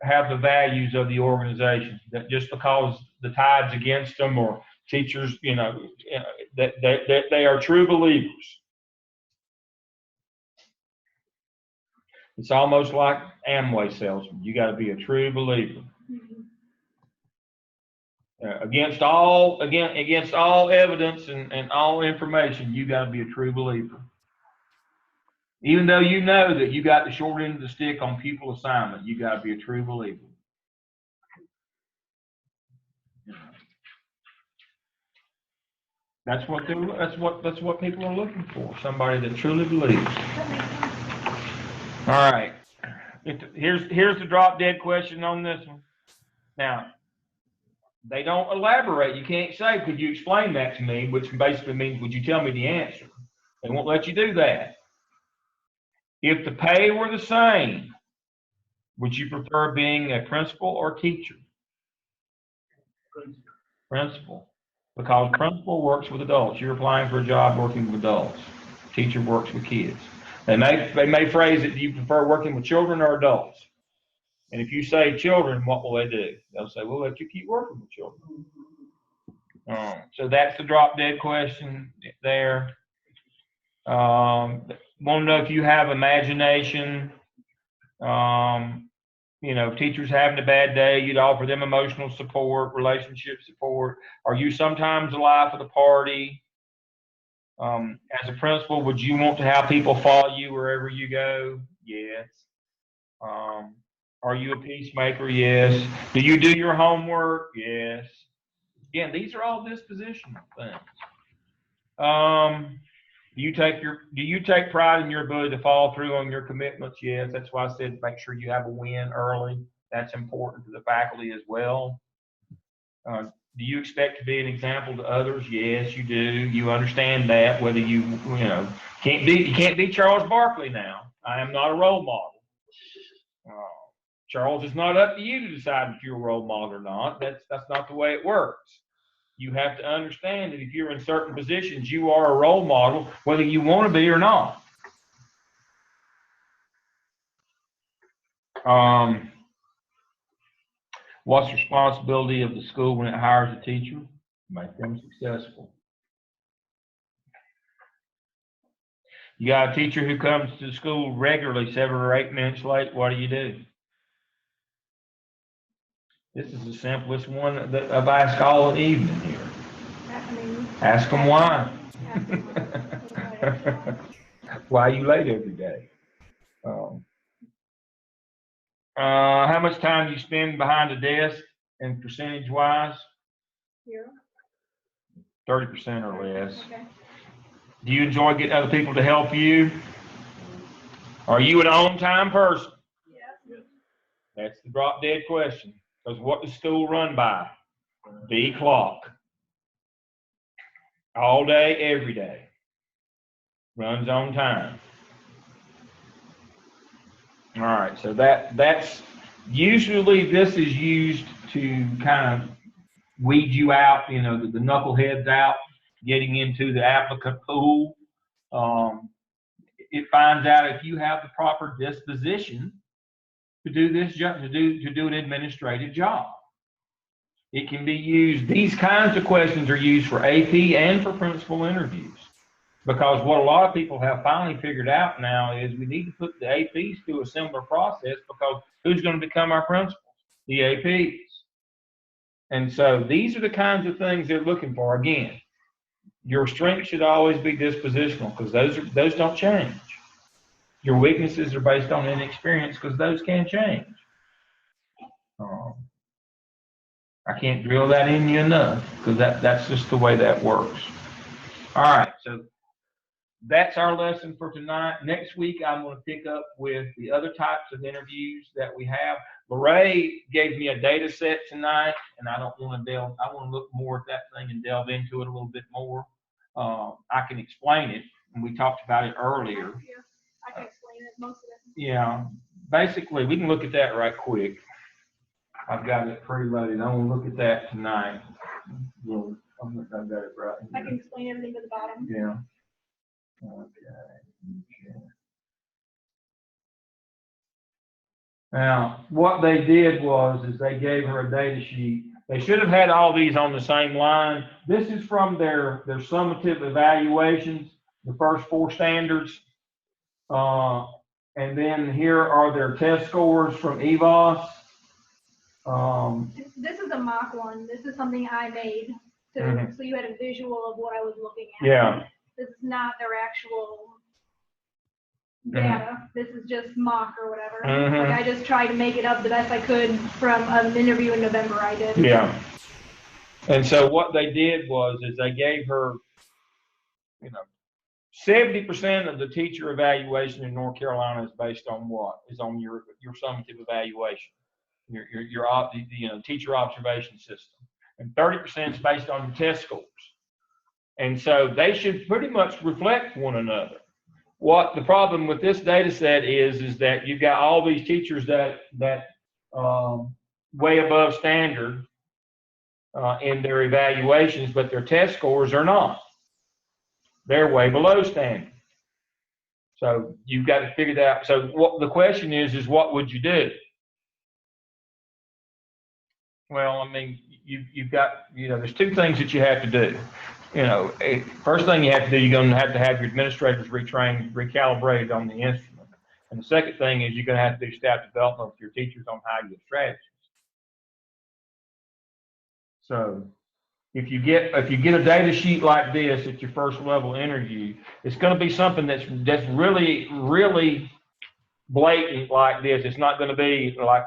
B: have the values of the organization. That just because the tide's against them or teachers, that they are true believers. It's almost like Amway salesman. You got to be a true believer. Against all evidence and all information, you got to be a true believer. Even though you know that you got the short end of the stick on pupil assignment, you got to be a true believer. That's what people are looking for. Somebody that truly believes. All right. Here's the drop dead question on this one. Now, they don't elaborate. You can't say, could you explain that to me? Which basically means, would you tell me the answer? They won't let you do that. If the pay were the same, would you prefer being a principal or teacher? Principal. Because principal works with adults. You're applying for a job working with adults. Teacher works with kids. They may phrase it, do you prefer working with children or adults? And if you say children, what will they do? They'll say, we'll let you keep working with children. So that's the drop dead question there. Want to know if you have imagination. Teachers having a bad day, you'd offer them emotional support, relationship support. Are you sometimes the life of the party? As a principal, would you want to have people follow you wherever you go? Yes. Are you a peacemaker? Yes. Do you do your homework? Yes. Again, these are all dispositional things. Do you take pride in your ability to follow through on your commitments? Yes. That's why I said make sure you have a win early. That's important to the faculty as well. Do you expect to be an example to others? Yes, you do. You understand that. Whether you can't be Charles Barkley now. I am not a role model. Charles, it's not up to you to decide if you're a role model or not. That's not the way it works. You have to understand that if you're in certain positions, you are a role model, whether you want to be or not. What's the responsibility of the school when it hires a teacher? Make them successful. You got a teacher who comes to school regularly 7 or 8 minutes late. What do? This is the simplest one that I've asked all evening here. Ask them why. Why are you late every day? How much time do you spend behind the desk and percentage-wise?
C: 0.
B: 30% or less.
C: Okay.
B: Do you enjoy getting other people to help you? Are you an on-time person?
C: Yeah.
B: That's the drop dead question. Because what does school run by? The clock. All day, every day. Runs on time. All right, so that's usually this is used to kind of weed you out, the knuckleheads out, getting into the applicant pool. It finds out if you have the proper disposition to do this job, to do an administrative job. It can be used. These kinds of questions are used for AP and for principal interviews. Because what a lot of people have finally figured out now is we need to put the APs through a similar process, because who's going to become our principals? The APs. And so these are the kinds of things they're looking for. Again, your strength should always be dispositional, because those don't change. Your weaknesses are based on inexperience, because those can change. I can't drill that in you enough, because that's just the way that works. All right, so that's our lesson for tonight. Next week, I'm going to pick up with the other types of interviews that we have. Lorraine gave me a data set tonight, and I want to look more at that thing and delve into it a little bit more. I can explain it, and we talked about it earlier.
C: Yeah, I can explain it, most of it.
B: Yeah, basically, we can look at that right quick. I've got it preloaded. I'm going to look at that tonight. Well, I've got it right here.
C: I can explain everything to the bottom.
B: Yeah. Okay. Now, what they did is they gave her a data sheet. They should have had all these on the same line. This is from their summative evaluations, the first 4 standards. And then here are their test scores from EVOS.
C: This is a mock one. This is something I made, so you had a visual of what I was looking at.
B: Yeah.
C: This is not their actual data. This is just mock or whatever. Like, I just tried to make it up the best I could from an interview in November I did.
B: Yeah. And so what they did is they gave her, 70% of the teacher evaluation in North Carolina is based on what? Is on your summative evaluation, your teacher observation system, and 30% is based on your test scores. And so they should pretty much reflect one another. What the problem with this data set is that you've got all these teachers that way above standard in their evaluations, but their test scores are not. They're way below standard. So you've got to figure that out. So what the question is what would you do? Well, I mean, you've got, there's 2 things that you have to do. First thing you have to do, you're going to have your administrators retrained, recalibrated on the instrument. And the second thing is you're going to have to do staff development with your teachers on how you get strategies. So if you get a data sheet like this at your first level interview, it's going to be something that's really, really blatant like this. It's not going to be like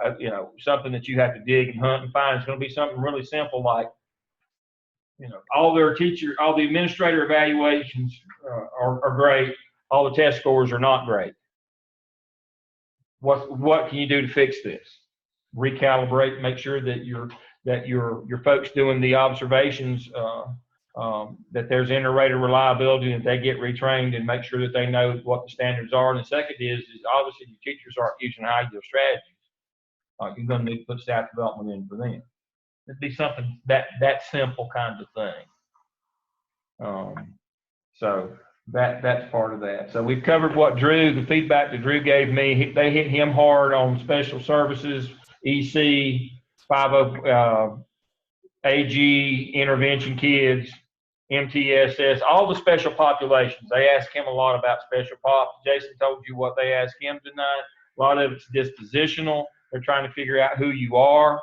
B: something that you have to dig and hunt and find. It's going to be something really simple, like all the administrator evaluations are great. All the test scores are not great. What can you do to fix this? Recalibrate, make sure that your folks doing the observations, that there's inter-rater reliability, and they get retrained, and make sure that they know what the standards are. And the second is obviously your teachers aren't using ideal strategies. You're going to need to put staff development in for them. It'd be something that simple kind of thing. So that's part of that. So we've covered the feedback that Drew gave me. They hit him hard on special services, EC, 50 AG, intervention kids, MTSS, all the special populations. They asked him a lot about special pop. Jason told you what they asked him tonight. A lot of it's dispositional. They're trying to figure out who you are,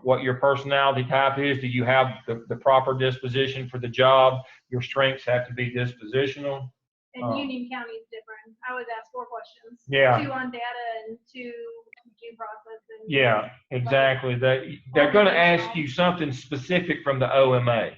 B: what your personality type is. Do you have the proper disposition for the job? Your strengths have to be dispositional.
C: And Union County is different. I was asked 4 questions.
B: Yeah.
C: 2 on data and 2 due process. And
B: yeah, exactly. They're going to ask you something specific from the OMA.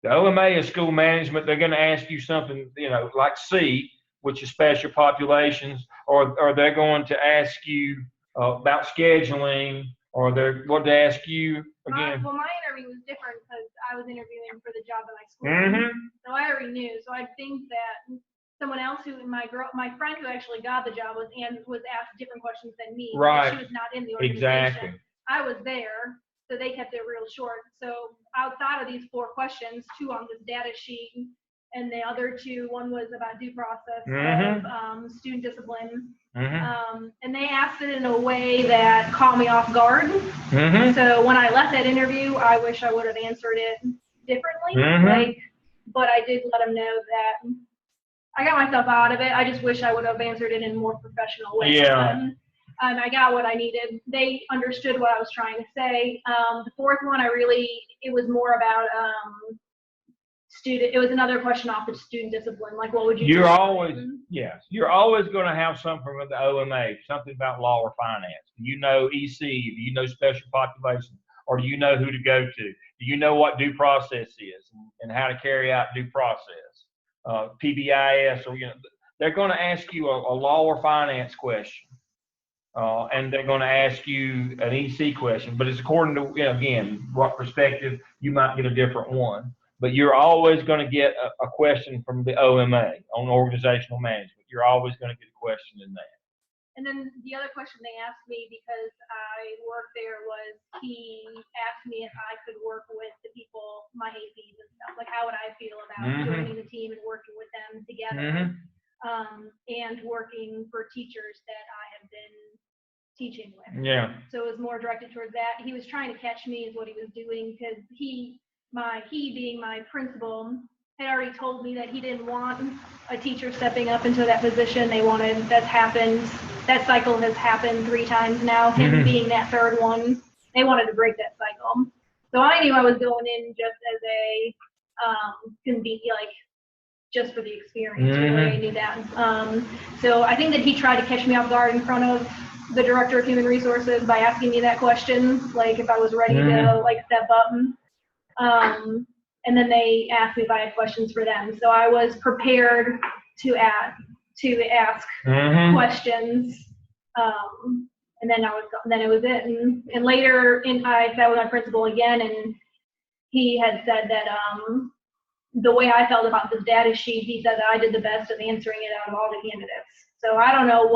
B: The OMA is school management. They're going to ask you something, you know, like C, which is special populations, or they're going to ask you about scheduling, or they're going to ask you again.
C: Well, my interview was different because I was interviewing for the job at my school.
B: Mm-hmm.
C: So I already knew. So I think that someone else my friend who actually got the job was asked different questions than me.
B: Right.
C: She was not in the organization.
B: Exactly.
C: I was there, so they kept it real short. So outside of these 4 questions, 2 on this data sheet, and the other 2, one was about due process of student discipline. And they asked it in a way that caught me off guard. So when I left that interview, I wish I would have answered it differently. But I did let them know that I got myself out of it. I just wish I would have answered it in a more professional way.
B: Yeah.
C: I got what I needed. They understood what I was trying to say. The 4th one, it was more about it was another question off the student discipline, like what would you do?
B: You're always going to have something with the OMA, something about law or finance. Do you know EC? Do you know special population? Or do you know who to go to? Do you know what due process is and how to carry out due process? PBIS, or they're going to ask you a law or finance question. And they're going to ask you an EC question, but it's according to, again, what perspective you might get a different one. But you're always going to get a question from the OMA on organizational management. You're always going to get a question in that.
C: And then the other question they asked me, because I worked there, was he asked me if I could work with the people, my APs and stuff. Like, how would I feel about joining the team and working with them together, and working for teachers that I have been teaching with.
B: Yeah.
C: So it was more directed towards that. He was trying to catch me is what he was doing, because he being my principal had already told me that he didn't want a teacher stepping up into that position. That cycle has happened 3 times now, him being that 3rd one. They wanted to break that cycle. So I knew I was going in just as a just for the experience. Really, I knew that. So I think that he tried to catch me off guard in front of the director of human resources by asking me that question, like if I was ready to step up. And then they asked me if I had questions for them. So I was prepared to ask questions. And then it was it. And later, I sat with my principal again, and he had said that the way I felt about this data sheet, he said that I did the best of answering it out of all the candidates. So I don't know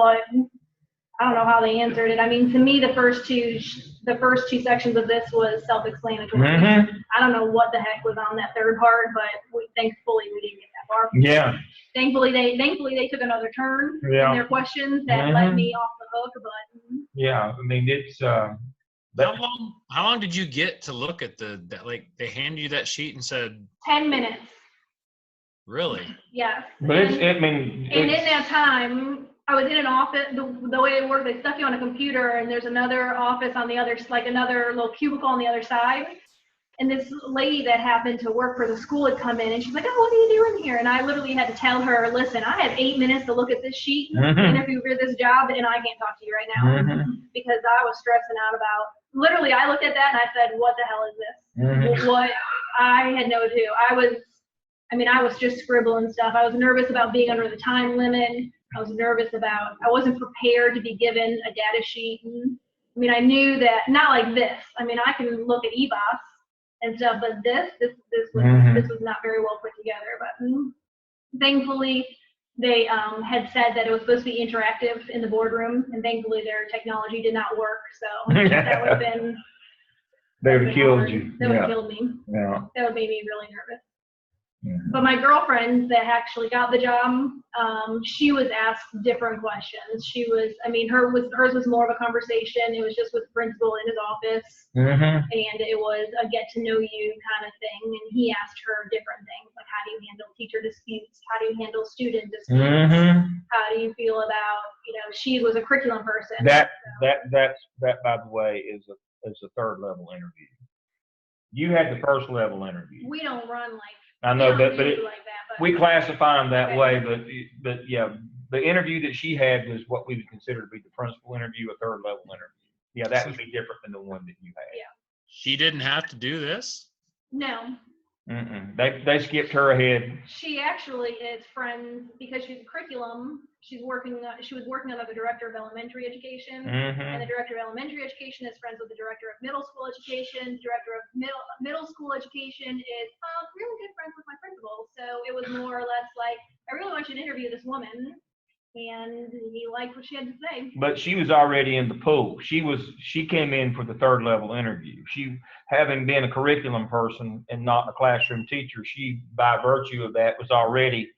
C: how they answered it. I mean, to me, the first two sections of this was self-explanatory. I don't know what the heck was on that 3rd part, but thankfully we didn't get that far. Yeah. Thankfully they took another turn in their questions that let me off the hook. But
B: yeah, I mean, it's
A: how long did you get to look at they handed you that sheet and said
C: 10 minutes.
A: Really?
C: Yes.
B: But in
C: that time, I was in an office. The way it worked, they stuck you on a computer, and there's another office on the other, like another little cubicle on the other side. And this lady that happened to work for the school had come in, and she's like, "Oh, what are you doing here?" And I literally had to tell her, "Listen, I have 8 minutes to look at this sheet, interview for this job, and I can't talk to you right now because I was stressing out about." Literally, I looked at that and I said, "What the hell is this?" What I had no clue. I was just scribbling stuff. I was nervous about being under the time limit. I wasn't prepared to be given a data sheet. I knew that, not like this. I can look at EBOS and stuff, but this was not very well put together. But thankfully, they had said that it was supposed to be interactive in the boardroom, and thankfully their technology did not work. So that would have been.
B: They would have killed you.
C: That would have killed me. Yeah. That would make me really nervous. But my girlfriend that actually got the job, she was asked different questions. Hers was more of a conversation. It was just with the principal in his office, and it was a get to know you kind of thing. And he asked her different things, like how do you handle teacher disputes? How do you handle student disputes? How do you feel about, she was a curriculum person.
B: That by the way is a 3rd level interview. You had the 1st level interview.
C: We don't run like.
B: I know, but we classify them that way. But yeah, the interview that she had was what we would consider to be the principal interview, a 3rd level interview. Yeah, that would be different than the one that you had.
C: Yeah.
A: She didn't have to do this?
C: No.
B: They skipped her ahead.
C: She actually is friends because she's curriculum. She was working under the director of elementary education, and the director of elementary education is friends with the director of middle school education. Director of middle school education is really good friends with my principal. So it was more or less like, I really want you to interview this woman, and he liked what she had to say.
B: But she was already in the pool. She came in for the third level interview. She, having been a curriculum person and not a classroom teacher, she, by virtue of that, was already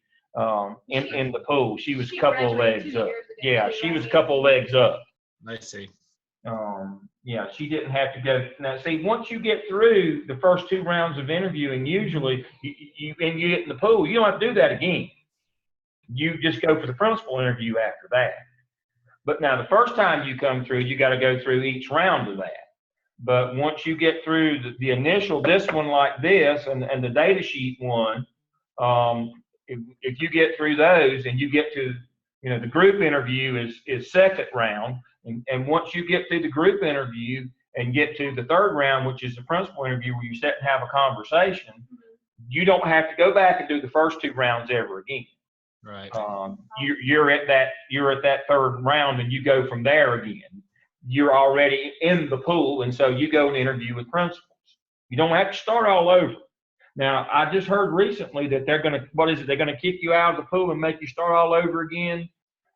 B: in the pool. She was a couple of legs up. Yeah, she was a couple of legs up.
A: I see.
B: Yeah, she didn't have to go. Now, see, once you get through the first 2 rounds of interviewing, usually you get in the pool, you don't have to do that again. You just go for the principal interview after that. But now the first time you come through, you got to go through each round of that. But once you get through the initial, this one like this, and the data sheet one, if you get through those and you get to, the group interview is second round. And once you get through the group interview and get to the third round, which is the principal interview where you sit and have a conversation, you don't have to go back and do the first 2 rounds ever again.
A: Right.
B: You're at that third round, and you go from there again. You're already in the pool, and so you go and interview with principals. You don't have to start all over. Now, I just heard recently that they're going to, they're going to kick you out of the pool and make you start all over again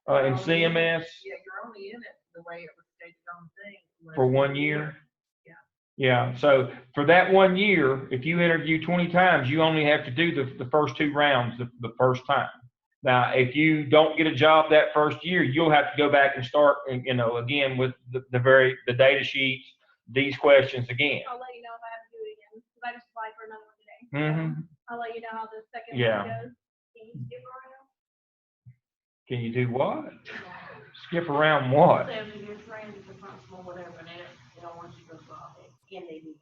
B: in CMS?
D: Yeah, you're only in it the way it was stated on the thing.
B: For 1 year?
D: Yeah.
B: Yeah, so for that 1 year, if you interview 20 times, you only have to do the first 2 rounds the first time. Now, if you don't get a job that first year, you'll have to go back and start, again with the data sheets, these questions again.
C: I'll let you know if I have to do it again, because I just applied for another one today. I'll let you know how the second one goes. Can you skip around?
B: Can you do what? Skip around what?
D: Say if your friend is a principal, whatever, and they don't want you to go off it, can they do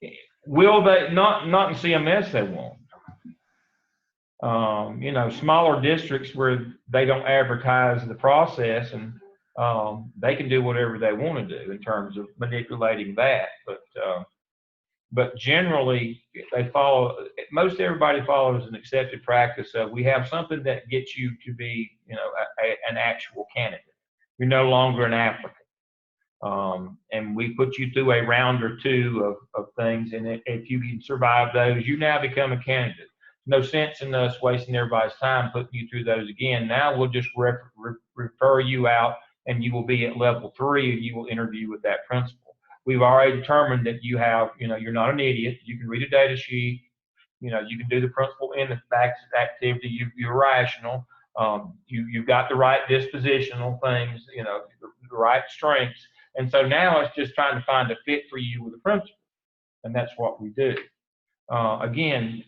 D: that?
B: Will they? Not in CMS, they won't. Smaller districts where they don't advertise the process, and they can do whatever they want to do in terms of manipulating that. But generally, most everybody follows an accepted practice of, we have something that gets you to be, an actual candidate. You're no longer an applicant. And we put you through a round or 2 of things, and if you can survive those, you now become a candidate. No sense in us wasting everybody's time putting you through those again. Now we'll just refer you out, and you will be at level 3, and you will interview with that principal. We've already determined that you have, you're not an idiot. You can read a data sheet. You can do the principal in the facts activity. You're rational. You've got the right dispositional things, the right strengths. And so now it's just trying to find a fit for you with the principal. And that's what we do. Again,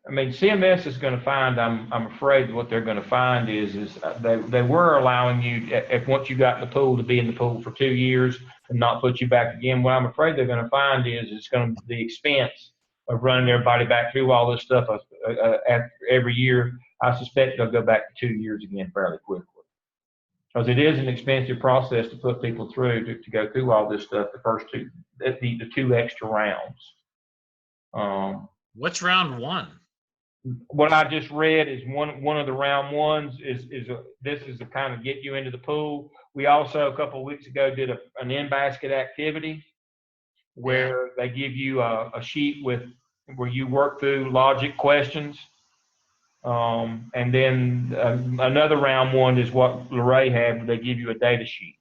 B: CMS is going to find, I'm afraid what they're going to find is they were allowing you, if once you got in the pool, to be in the pool for 2 years and not put you back again. What I'm afraid they're going to find is it's going to be the expense of running everybody back through all this stuff after every year. I suspect they'll go back to 2 years again fairly quickly, because it is an expensive process to put people through to go through all this stuff, the 2 extra rounds.
A: What's round 1?
B: What I just read is one of the round 1s this is to kind of get you into the pool. We also a couple of weeks ago did an in-basket activity where they give you a sheet where you work through logic questions. And then another round 1 is what Lorraine had, where they give you a data sheet,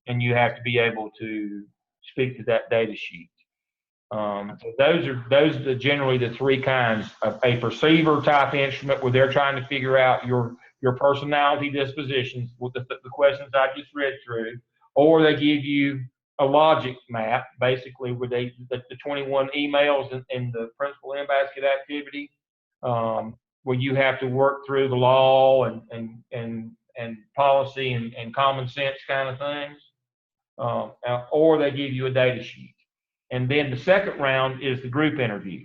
B: and you have to be able to speak to that data sheet. So those are generally the 3 kinds of a perceiver type instrument, where they're trying to figure out your personality dispositions with the questions I just read through, or they give you a logic map, basically, where the 21 emails in the principal in-basket activity, where you have to work through the law and policy and common sense kind of things, or they give you a data sheet. And then the second round is the group interview,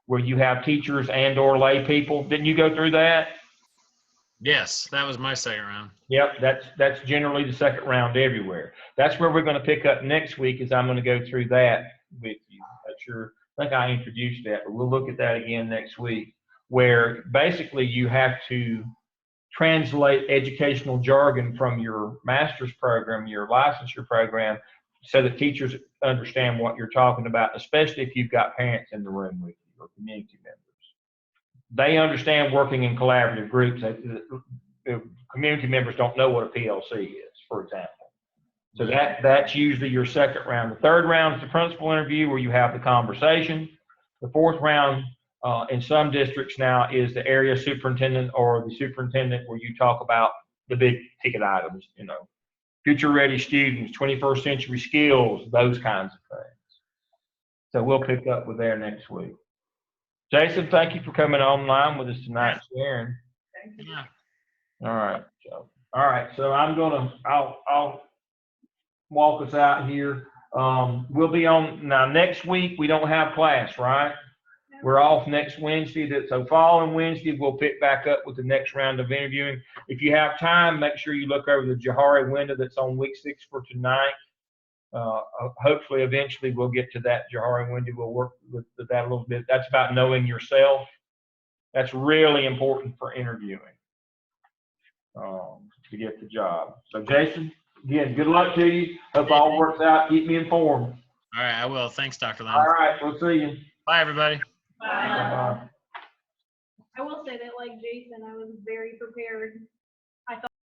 B: where you have teachers and or lay people. Didn't you go through that?
A: Yes, that was my second round.
B: Yep, that's generally the second round everywhere. That's where we're going to pick up next week, is I'm going to go through that with you. I think I introduced that, but we'll look at that again next week, where basically you have to translate educational jargon from your master's program, your licensure program, so that teachers understand what you're talking about, especially if you've got parents in the room with you or community members. They understand working in collaborative groups. Community members don't know what a PLC is, for example. So that's usually your second round. The third round is the principal interview, where you have the conversation. The fourth round, in some districts now, is the area superintendent or the superintendent, where you talk about the big ticket items, future ready students, 21st century skills, those kinds of things. So we'll pick up with there next week. Jason, thank you for coming online with us tonight, sharing.
A: Yeah.
B: All right, so I'll walk us out here. We'll be on now next week. We don't have class, right? We're off next Wednesday. So following Wednesday, we'll pick back up with the next round of interviewing. If you have time, make sure you look over the Johari window that's on week 6 for tonight. Hopefully, eventually, we'll get to that Johari window. We'll work with that a little bit. That's about knowing yourself. That's really important for interviewing to get the job. So, Jason, again, good luck to you. Hope all works out. Keep me informed.
A: All right, I will. Thanks, Dr. Lamb.
B: All right, we'll see you.
A: Bye, everybody.
C: Bye. I will say that, like Jason, I was very prepared